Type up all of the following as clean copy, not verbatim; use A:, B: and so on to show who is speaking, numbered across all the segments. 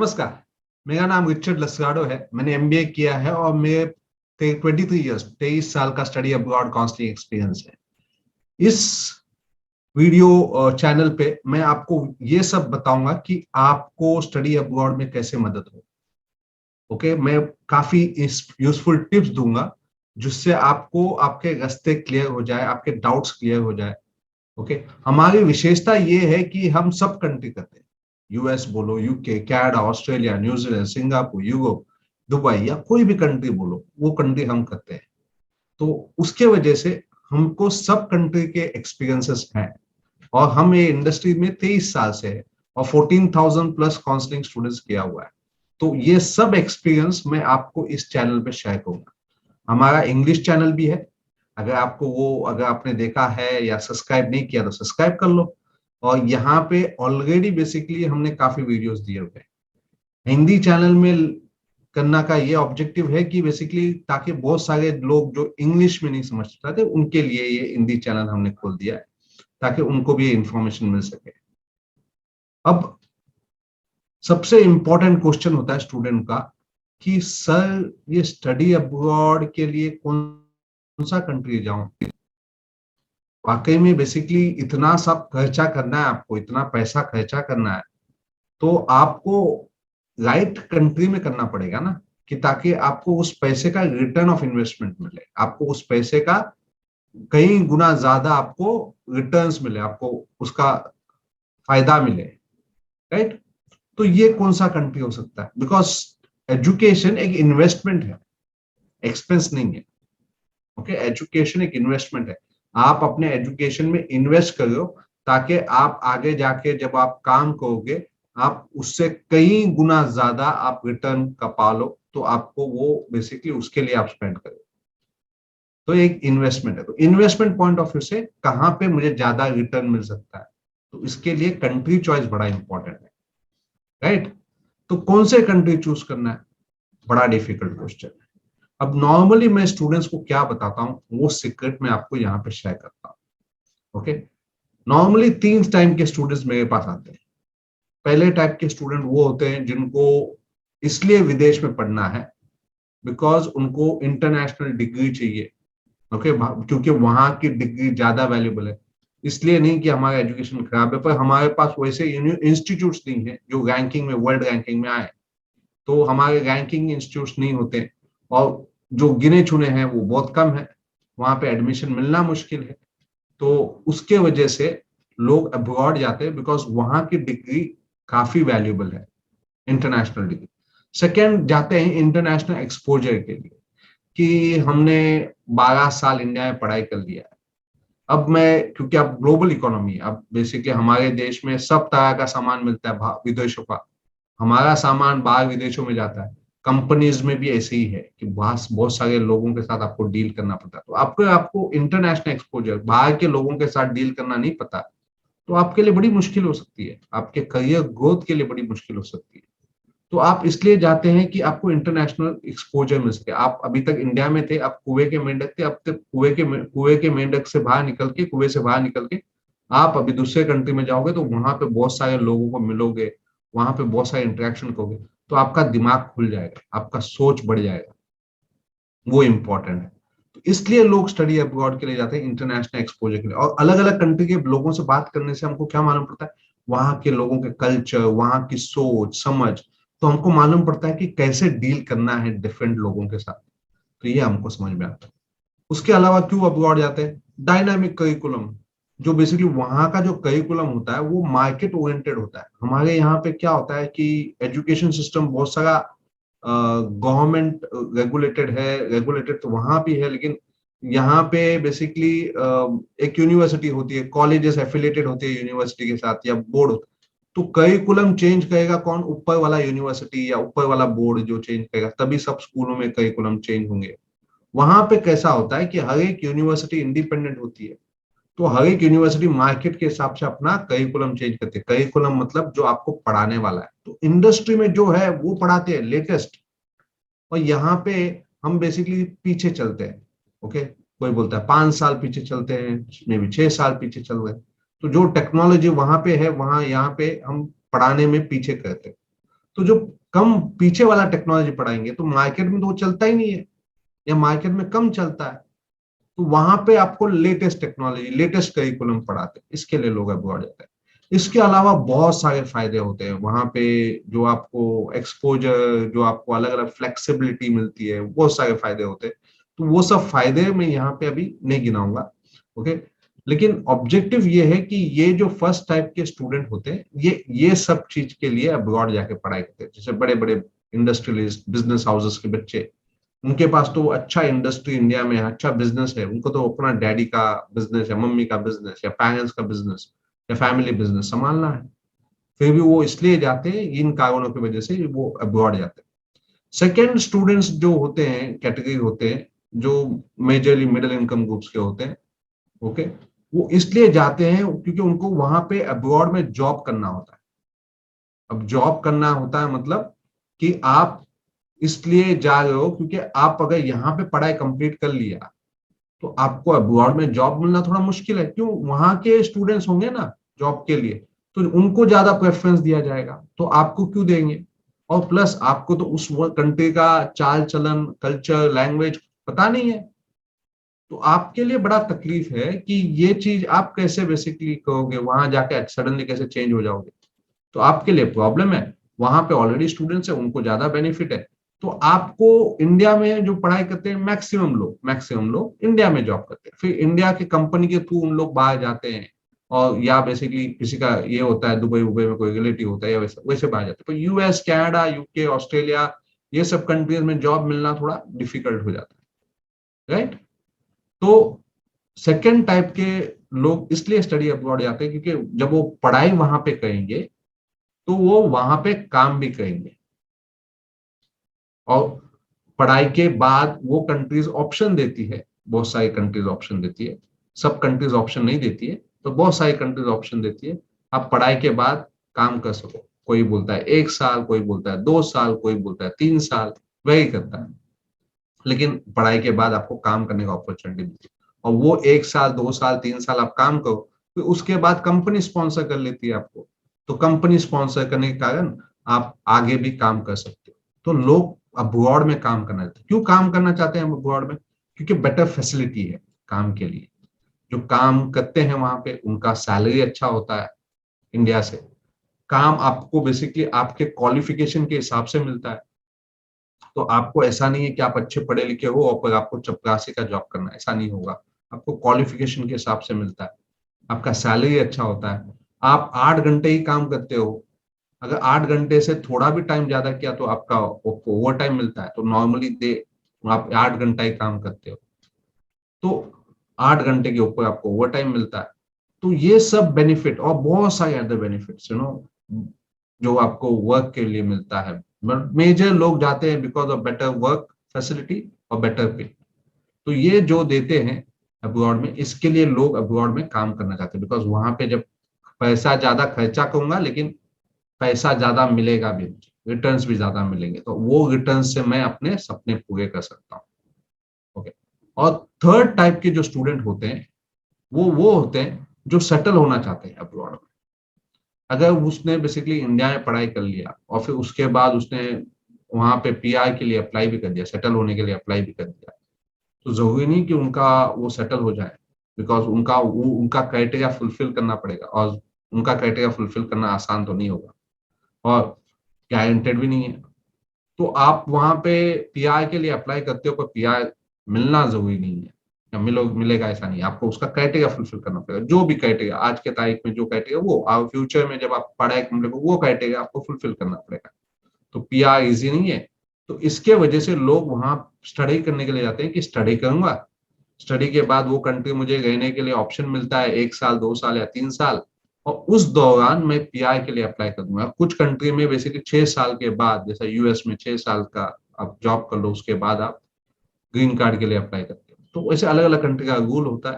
A: नमस्कार, मेरा नाम रिचर्ड लसगाडो है। मैंने एमबीए किया है और मेरे 23 साल का स्टडी अब्रॉड काउंसलिंग एक्सपीरियंस है। इस वीडियो चैनल पे मैं आपको ये सब बताऊंगा कि आपको स्टडी अब्रॉड में कैसे मदद हो। ओके, मैं काफी यूजफुल टिप्स दूंगा जिससे आपको आपके रास्ते क्लियर हो जाए, आपके डाउट्स क्लियर हो जाए। ओके, हमारी विशेषता ये है कि हम सब कंट्री करते हैं। यूएस बोलो, UK, Canada, Australia, New Zealand, Singapore, Europe, Dubai या कोई भी कंट्री बोलो, वो कंट्री हम करते हैं। तो उसके वजह से हमको सब कंट्री के एक्सपीरियंसेस हैं और हम ये इंडस्ट्री में 23 साल से है और 14,000 प्लस काउंसलिंग स्टूडेंट्स किया हुआ है। तो ये सब एक्सपीरियंस मैं आपको इस चैनल पे शेयर करूंगा। हमारा इंग्लिश चैनल भी है, अगर आपने देखा है या सब्सक्राइब नहीं किया तो सब्सक्राइब कर लो। और यहाँ पे ऑलरेडी बेसिकली हमने काफी वीडियोस दिए हुए हैं। हिंदी चैनल में करना का ये ऑब्जेक्टिव है कि बेसिकली ताकि बहुत सारे लोग जो इंग्लिश में नहीं समझ पाते उनके लिए ये हिंदी चैनल हमने खोल दिया है ताकि उनको भी इंफॉर्मेशन मिल सके। अब सबसे इंपॉर्टेंट क्वेश्चन होता है स्टूडेंट का कि सर ये स्टडी अब्रॉड के लिए कौन सा कंट्री जाऊं। वाकई में बेसिकली इतना सब खर्चा करना है, आपको इतना पैसा खर्चा करना है, तो आपको राइट कंट्री में करना पड़ेगा ना, कि ताकि आपको उस पैसे का रिटर्न ऑफ इन्वेस्टमेंट मिले, आपको उस पैसे का कई गुना ज्यादा आपको रिटर्न्स मिले, आपको उसका फायदा मिले। राइट, तो ये कौन सा कंट्री हो सकता है? बिकॉज एजुकेशन एक इन्वेस्टमेंट है, एक्सपेंस नहीं है। ओके, एजुकेशन एक इन्वेस्टमेंट है। आप अपने एजुकेशन में इन्वेस्ट कर रहे हो ताकि आप आगे जाके जब आप काम करोगे आप उससे कई गुना ज्यादा आप रिटर्न का पालो, तो आपको वो बेसिकली उसके लिए आप स्पेंड करो। तो एक इन्वेस्टमेंट है। तो इन्वेस्टमेंट पॉइंट ऑफ व्यू से कहां पे मुझे ज्यादा रिटर्न मिल सकता है, तो इसके लिए कंट्री चॉइस बड़ा इंपॉर्टेंट है। राइट, तो कौन से कंट्री चूज करना है, बड़ा डिफिकल्ट क्वेश्चन है। अब नॉर्मली मैं स्टूडेंट्स को क्या बताता हूं वो सीक्रेट में आपको यहाँ पे शेयर करता हूं। ओके, नॉर्मली 3 टाइप के स्टूडेंट्स मेरे पास आते हैं। पहले टाइप के स्टूडेंट वो होते हैं जिनको इसलिए विदेश में पढ़ना है बिकॉज उनको इंटरनेशनल डिग्री चाहिए। ओके, क्योंकि वहां की डिग्री ज्यादा वैल्यूबल है। इसलिए नहीं कि हमारा एजुकेशन खराब है, पर हमारे पास वैसे इंस्टीट्यूट्स नहीं है जो रैंकिंग में, वर्ल्ड रैंकिंग में आए। तो हमारे रैंकिंग इंस्टीट्यूट्स नहीं होते और जो गिने चुने हैं वो बहुत कम है, वहां पे एडमिशन मिलना मुश्किल है। तो उसके वजह से लोग अब्रॉड जाते हैं बिकॉज वहां की डिग्री काफी वैल्यूबल है, इंटरनेशनल डिग्री। सेकेंड जाते हैं इंटरनेशनल एक्सपोजर के लिए, कि हमने 12 साल इंडिया में पढ़ाई कर लिया है। अब मैं, क्योंकि अब ग्लोबल इकोनॉमी है, अब बेसिकली हमारे देश में सब तरह का सामान मिलता है विदेशों का, हमारा सामान बाहर विदेशों में जाता है। कंपनीज में भी ऐसे ही है कि बहुत सारे लोगों के साथ आपको डील करना पड़ता है। तो आपको आपको इंटरनेशनल एक्सपोजर, बाहर के लोगों के साथ डील करना नहीं पता, तो आपके लिए बड़ी मुश्किल हो सकती है, आपके करियर ग्रोथ के लिए बड़ी मुश्किल हो सकती है। तो आप इसलिए जाते हैं कि आपको इंटरनेशनल एक्सपोजर मिल सके। आप अभी तक इंडिया में थे, आप कुएं के मेंढक थे, अब तक कुएं के मेंढक से बाहर निकल के, कुएं से बाहर निकल के आप अभी दूसरे कंट्री में जाओगे तो वहां पे बहुत सारे लोगों को मिलोगे, वहां पे बहुत सारे इंटरेक्शन करोगे, तो आपका दिमाग खुल जाएगा, आपका सोच बढ़ जाएगा। वो इम्पोर्टेंट है। तो इसलिए लोग स्टडी अब्रॉड के लिए जाते हैं, इंटरनेशनल एक्सपोजर के लिए। और अलग अलग कंट्री के लोगों से बात करने से हमको क्या मालूम पड़ता है, वहां के लोगों के कल्चर, वहां की सोच समझ, तो हमको मालूम पड़ता है कि कैसे डील करना है डिफरेंट लोगों के साथ। तो ये हमको समझ में आता है। उसके अलावा क्यों अब्रॉड जाते हैं, डायनामिक करिकुलम, जो बेसिकली वहां का जो करिकुलम होता है वो मार्केट ओरिएंटेड होता है। हमारे यहाँ पे क्या होता है कि एजुकेशन सिस्टम बहुत सारा गवर्नमेंट रेगुलेटेड है, रेगुलेटेड तो वहां भी है, लेकिन यहाँ पे बेसिकली एक यूनिवर्सिटी होती है, कॉलेजेस एफिलेटेड होती है यूनिवर्सिटी के साथ या बोर्ड होता है। तो करिकुलम चेंज करेगा कौन, ऊपर वाला यूनिवर्सिटी या ऊपर वाला बोर्ड जो चेंज करेगा, तभी सब स्कूलों में करिकुलम चेंज होंगे। वहां पे कैसा होता है कि हर एक यूनिवर्सिटी इंडिपेंडेंट होती है, तो हर एक यूनिवर्सिटी मार्केट के हिसाब से अपना करिकुलम चेंज करती है। करिकुलम मतलब जो आपको पढ़ाने वाला है, तो इंडस्ट्री में जो है वो पढ़ाते हैं लेटेस्ट, और यहाँ पे हम बेसिकली पीछे चलते हैं। ओके, कोई बोलता है 5 साल पीछे चलते हैं, मे भी 6 साल पीछे चल रहे हैं। तो जो टेक्नोलॉजी वहां पे है, वहां यहाँ पे हम पढ़ाने में पीछे करते हैं। तो जो कम पीछे वाला टेक्नोलॉजी पढ़ाएंगे तो मार्केट में तो वो चलता ही नहीं है, या मार्केट में कम चलता है, तो वहां पे आपको लेटेस्ट टेक्नोलॉजी, लेटेस्ट करिकुलम पढ़ाते हैं, इसके लिए लोग अब्रॉड जाते हैं। इसके अलावा बहुत सारे फायदे होते हैं वहां पे, जो आपको एक्सपोजर, जो आपको अलग अलग फ्लेक्सिबिलिटी मिलती है, बहुत सारे फायदे होते हैं। तो वो सब फायदे मैं यहाँ पे अभी नहीं गिनाऊंगा, ओके। लेकिन ऑब्जेक्टिव ये है कि ये जो फर्स्ट टाइप के स्टूडेंट होते हैं, ये सब चीज के लिए अब्रॉड जाके पढ़ाई करते हैं। जैसे बड़े बड़े इंडस्ट्रियलिस्ट, बिजनेस हाउसेस के बच्चे, उनके पास तो अच्छा इंडस्ट्री इंडिया में अच्छा बिजनेस है, उनको तो अपना डैडी का बिजनेस या मम्मी का बिजनेस या पेरेंट्स का बिजनेस या फैमिली बिजनेस संभालना है, फिर भी वो इसलिए जाते हैं, इन कारणों की वजह से वो अब्रॉड जाते हैं। सेकेंड स्टूडेंट्स जो होते हैं, कैटेगरी होते हैं, जो मेजरली मिडिल इनकम ग्रुप्स के होते हैं, ओके, वो इसलिए जाते हैं क्योंकि उनको वहां पे अब्रॉड में जॉब करना होता है। अब जॉब करना होता है मतलब कि आप इसलिए जा रहे हो क्योंकि आप अगर यहाँ पे पढ़ाई कंप्लीट कर लिया तो आपको अब्रॉड में जॉब मिलना थोड़ा मुश्किल है। क्यों? वहां के स्टूडेंट्स होंगे ना जॉब के लिए, तो उनको ज्यादा प्रेफरेंस दिया जाएगा, तो आपको क्यों देंगे? और प्लस आपको तो उस कंट्री का चाल चलन, कल्चर, लैंग्वेज पता नहीं है, तो आपके लिए बड़ा तकलीफ है कि ये चीज आप कैसे बेसिकली करोगे, वहां जाके सडनली कैसे चेंज हो जाओगे, तो आपके लिए प्रॉब्लम है। वहां पे ऑलरेडी स्टूडेंट्स है, उनको ज्यादा बेनिफिट है। तो आपको इंडिया में जो पढ़ाई करते हैं मैक्सिमम लोग इंडिया में जॉब करते हैं, फिर इंडिया की कंपनी के थ्रू उन लोग बाहर जाते हैं, और या बेसिकली किसी का ये होता है दुबई उबई में कोई रिलेटिव होता है या वैसे वैसे बाहर जाते हैं। तो यूएस, कनाडा, यूके, ऑस्ट्रेलिया, ये सब कंट्रीज में जॉब मिलना थोड़ा डिफिकल्ट हो जाता है, राइट। तो सेकेंड टाइप के लोग इसलिए स्टडी अब्रॉड जाते हैं क्योंकि जब वो पढ़ाई वहां पे करेंगे तो वो वहां पे काम भी करेंगे, और पढ़ाई के बाद वो कंट्रीज ऑप्शन देती है, बहुत सारी कंट्रीज ऑप्शन देती है, सब कंट्रीज ऑप्शन नहीं देती है, तो बहुत सारी कंट्रीज ऑप्शन देती है आप पढ़ाई के बाद काम कर सको। कोई बोलता है 1 साल, कोई बोलता है 2 साल, कोई बोलता है 3 साल, वही करता है, लेकिन पढ़ाई के बाद आपको काम करने का अपॉर्चुनिटी मिलती है। और वो 1 साल, 2 साल, 3 साल आप काम करो, फिर उसके बाद कंपनी स्पॉन्सर कर लेती है आपको, तो कंपनी स्पॉन्सर करने के कारण आप आगे भी काम कर सकते हो। तो लोग अब्रॉड में काम करना चाहते हैं। क्यों काम करना चाहते हैं अब्रॉड में? क्योंकि बेटर फैसिलिटी है काम के लिए। जो काम करते हैं वहां पे उनका सैलरी अच्छा होता है इंडिया से। काम आपको बेसिकली आपके क्वालिफिकेशन के हिसाब से मिलता है, तो आपको ऐसा नहीं है कि आप अच्छे पढ़े लिखे हो और फिर आपको चपरासी का जॉब करना है, ऐसा नहीं होगा। आपको क्वालिफिकेशन के हिसाब से मिलता है, आपका सैलरी अच्छा होता है। आप 8 घंटे ही काम करते हो, अगर 8 घंटे से थोड़ा भी टाइम ज्यादा किया तो आपका ओवर टाइम मिलता है, तो नॉर्मली दे आप 8 घंटा ही काम करते हो तो 8 घंटे के ऊपर आपको ओवर टाइम मिलता है। तो ये सब बेनिफिट और बहुत सारे अदर बेनिफिट्स जो आपको वर्क के लिए मिलता है। मेजर लोग जाते हैं because of better work facility और बेटर पे। तो ये जो देते हैं अब्रॉड में, इसके लिए लोग अब्रॉड में काम करना चाहते हैं, बिकॉज वहां पे जब पैसा ज्यादा खर्चा करूंगा लेकिन पैसा ज्यादा मिलेगा भी, रिटर्न्स भी ज्यादा मिलेंगे, तो वो रिटर्न से मैं अपने सपने पूरे कर सकता हूँ, ओके। और थर्ड टाइप के जो स्टूडेंट होते हैं वो होते हैं जो सेटल होना चाहते हैं अब्रॉड में। अगर उसने बेसिकली इंडिया में पढ़ाई कर लिया और फिर उसके बाद उसने वहां पे पीआर के लिए अप्लाई भी कर दिया, सेटल होने के लिए अप्लाई भी कर दिया, तो जरूरी नहीं कि उनका वो सेटल हो जाए, बिकॉज उनका क्राइटेरिया फुलफिल करना पड़ेगा, और उनका क्राइटेरिया फुलफिल करना आसान तो नहीं होगा और गारंटेड भी नहीं है। तो आप वहां पे पीआर के लिए अप्लाई करते हो, पर पीआर मिलना जरूरी नहीं है, या मिलेगा ऐसा नहीं, आपको उसका क्राइटेरिया फुलफिल करना पड़ेगा। जो भी क्राइटेरिया आज के तारीख में जो क्राइटेरिया, वो आप फ्यूचर में जब आप पढ़ाई कंप्लीट वो क्राइटेरिया आपको फुलफिल करना पड़ेगा। तो पीआर इजी नहीं है। तो इसके वजह से लोग वहां स्टडी करने के लिए जाते हैं कि स्टडी करूंगा, स्टडी के बाद वो कंट्री मुझे रहने के लिए ऑप्शन मिलता है 1 साल, 2 साल या 3 साल, और उस दौरान मैं पीआर के लिए अप्लाई कर दूंगा। कुछ कंट्री में बेसिकली 6 साल के बाद, जैसा यूएस में 6 साल का आप जॉब कर लो, उसके बाद आप ग्रीन कार्ड के लिए अप्लाई करते हो। तो वैसे अलग अलग कंट्री का रूल होता है,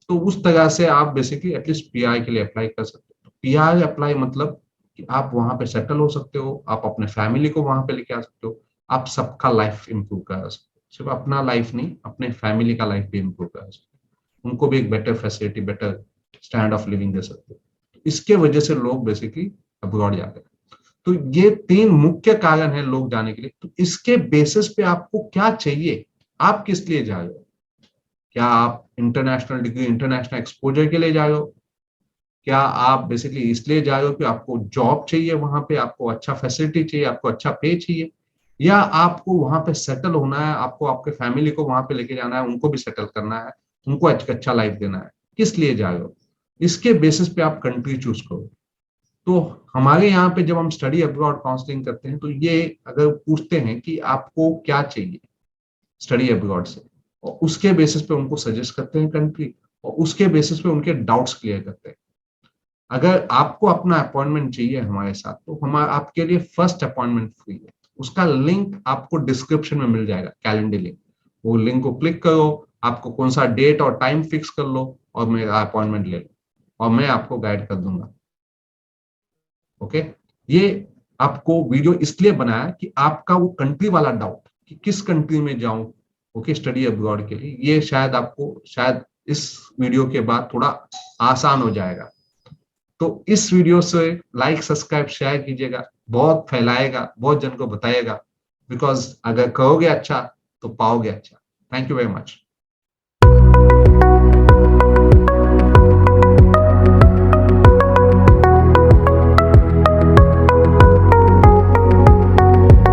A: तो उस तरह से आप बेसिकली एटलीस्ट पीआर के लिए अप्लाई कर सकते हो। पीआर अप्लाई मतलब कि आप वहां पे सेटल हो सकते हो, आप अपने फैमिली को वहां पे लेके आ सकते हो, आप सबका लाइफ इंप्रूव कर सकते हो, सिर्फ अपना लाइफ नहीं, अपने फैमिली का लाइफ भी इंप्रूव कर सकते हो, उनको भी एक better facility, better stand of living दे सकते हो। इसके वजह से लोग बेसिकली अब्रॉड जाते हैं। तो ये 3 मुख्य कारण है लोग जाने के लिए। तो इसके बेसिस पे आपको क्या चाहिए, आप किस लिए जा रहे हो? क्या आप इंटरनेशनल डिग्री, इंटरनेशनल एक्सपोजर के लिए जा रहे हो? क्या आप बेसिकली इसलिए जा रहे हो कि आपको जॉब चाहिए, वहां पे आपको अच्छा फैसिलिटी चाहिए, आपको अच्छा पे चाहिए, या आपको वहां पे सेटल होना है, आपको आपके फैमिली को वहां पे लेके जाना है, उनको भी सेटल करना है, उनको अच्छा लाइफ देना है? किस लिए जा रहे हो? इसके बेसिस पे आप कंट्री चूज करो। तो हमारे यहाँ पे जब हम स्टडी अब्रॉड काउंसलिंग करते हैं तो ये अगर पूछते हैं कि आपको क्या चाहिए स्टडी अब्रॉड से, और उसके बेसिस पे उनको सजेस्ट करते हैं कंट्री, और उसके बेसिस पे उनके डाउट्स क्लियर करते हैं। अगर आपको अपना अपॉइंटमेंट चाहिए हमारे साथ, तो हमारा आपके लिए फर्स्ट अपॉइंटमेंट फ्री है। उसका लिंक आपको डिस्क्रिप्शन में मिल जाएगा, कैलेंडर लिंक। वो लिंक को क्लिक करो, आपको कौन सा डेट और टाइम फिक्स कर लो, और मेरा अपॉइंटमेंट ले लो, और मैं आपको गाइड कर दूंगा। ओके, ये आपको वीडियो इसलिए बनाया कि आपका वो कंट्री वाला डाउट कि किस कंट्री में जाऊं, ओके, स्टडी अब्रॉड के लिए, ये शायद आपको, शायद इस वीडियो के बाद थोड़ा आसान हो जाएगा। तो इस वीडियो से लाइक, सब्सक्राइब, शेयर कीजिएगा, बहुत फैलाएगा, बहुत जन को बताइएगा, बिकॉज अगर कहोगे अच्छा तो पाओगे अच्छा। Thank you very much.